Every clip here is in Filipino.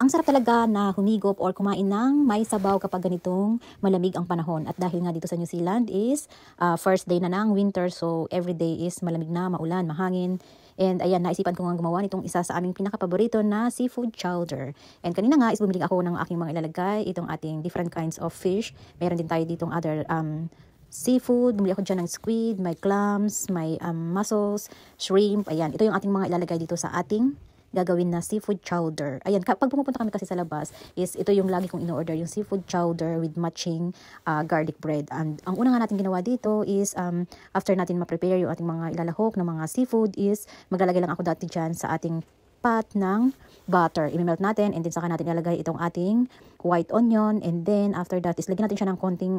Ang sarap talaga na humigop or kumain ng may sabaw kapag ganitong malamig ang panahon. At dahil nga dito sa New Zealand is first day na ng winter, so every day is malamig na, maulan, mahangin. And ayan, naisipan ko nga gumawa nitong isa sa aming pinakapaborito na seafood chowder. And kanina nga is bumili ako ng aking mga ilalagay, itong ating different kinds of fish. Meron din tayo ditong other seafood. Bumili ako dyan ng squid, may clams, may mussels, shrimp. Ayan, ito yung ating mga ilalagay dito sa ating gagawin na seafood chowder. Ayan, pag pumupunta kami kasi sa labas, is ito yung lagi kong in-order, yung seafood chowder with matching garlic bread. And ang una nga natin ginawa dito is, after natin ma-prepare yung ating mga ilalahok ng mga seafood is, maglalagay lang ako dati dyan sa ating pot ng butter. I-melt natin and then saka natin ilalagay itong ating white onion and then after that is lagyan natin siya ng konting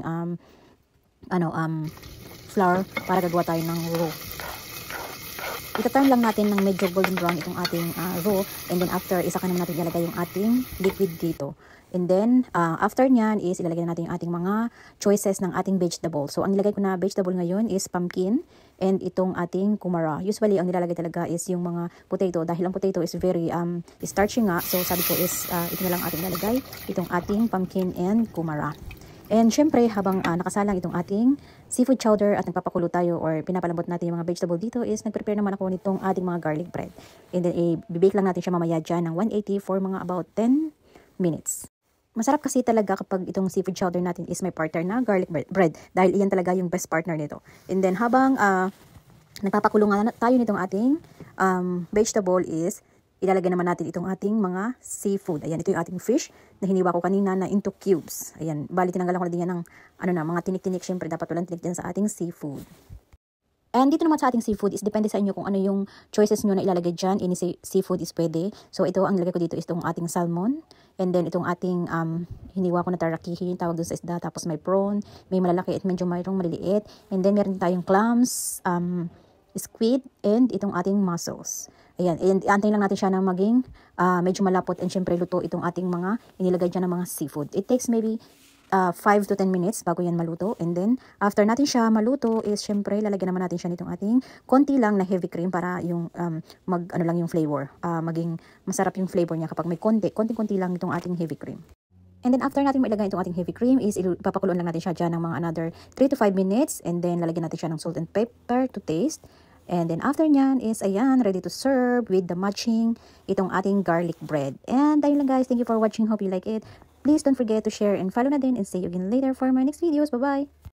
flour para gagawa tayo ng roux. Ita-turn lang natin ng medyo golden brown itong ating roux and then after isa ka naman natin ilalagay yung ating liquid dito. And then after nyan is ilalagay natin yung ating mga choices ng ating vegetable. So ang nilagay ko na vegetable ngayon is pumpkin and itong ating kumara. Usually ang nilalagay talaga is yung mga potato dahil ang potato is very starchy nga. So sabi ko is ito na lang ating ilalagay, itong ating pumpkin and kumara. And syempre, habang nakasalang itong ating seafood chowder at nagpapakulo tayo or pinapalambot natin yung mga vegetable dito is nagprepare naman ako nitong ating mga garlic bread. And then, i-bake lang natin siya mamaya dyan ng 180 for mga about 10 minutes. Masarap kasi talaga kapag itong seafood chowder natin is may partner na garlic bread dahil iyan talaga yung best partner nito. And then, habang nagpapakulo nga tayo nitong ating vegetable is ilalagay naman natin itong ating mga seafood. Ayan, ito yung ating fish na hiniwa ko kanina na into cubes. Ayan, bali tinanggalan ko na din yan ng mga tinik-tinik. Siyempre, dapat walang tinik din sa ating seafood. And dito naman sa ating seafood is depende sa inyo kung ano yung choices nyo na ilalagay dyan. Any seafood is pwede. So, ito ang ilagay ko dito is itong ating salmon. And then, itong ating hiniwa ko na tarakihi, tawag doon sa isda. Tapos may prawn, may malalaki at medyo mayroong maliliit. And then, meron tayong clams, squid, and itong ating mussels. Ayan, and antayin lang natin siya na maging medyo malapot and syempre luto itong ating mga inilagay dyan ng mga seafood. It takes maybe 5 to 10 minutes bago yan maluto. And then, after natin siya maluto is syempre lalagyan naman natin siya nitong ating konti lang na heavy cream para yung lang yung flavor. Maging masarap yung flavor niya kapag may konti lang itong ating heavy cream. And then after natin mailagay itong ating heavy cream is ipapakuluan lang natin siya dyan ng mga another 3 to 5 minutes and then lalagyan natin siya ng salt and pepper to taste. And then after nyan is ayan, ready to serve with the matching itong ating garlic bread. And ayun lang guys, thank you for watching. Hope you like it. Please don't forget to share and follow na din and see you again later for my next videos. Bye-bye!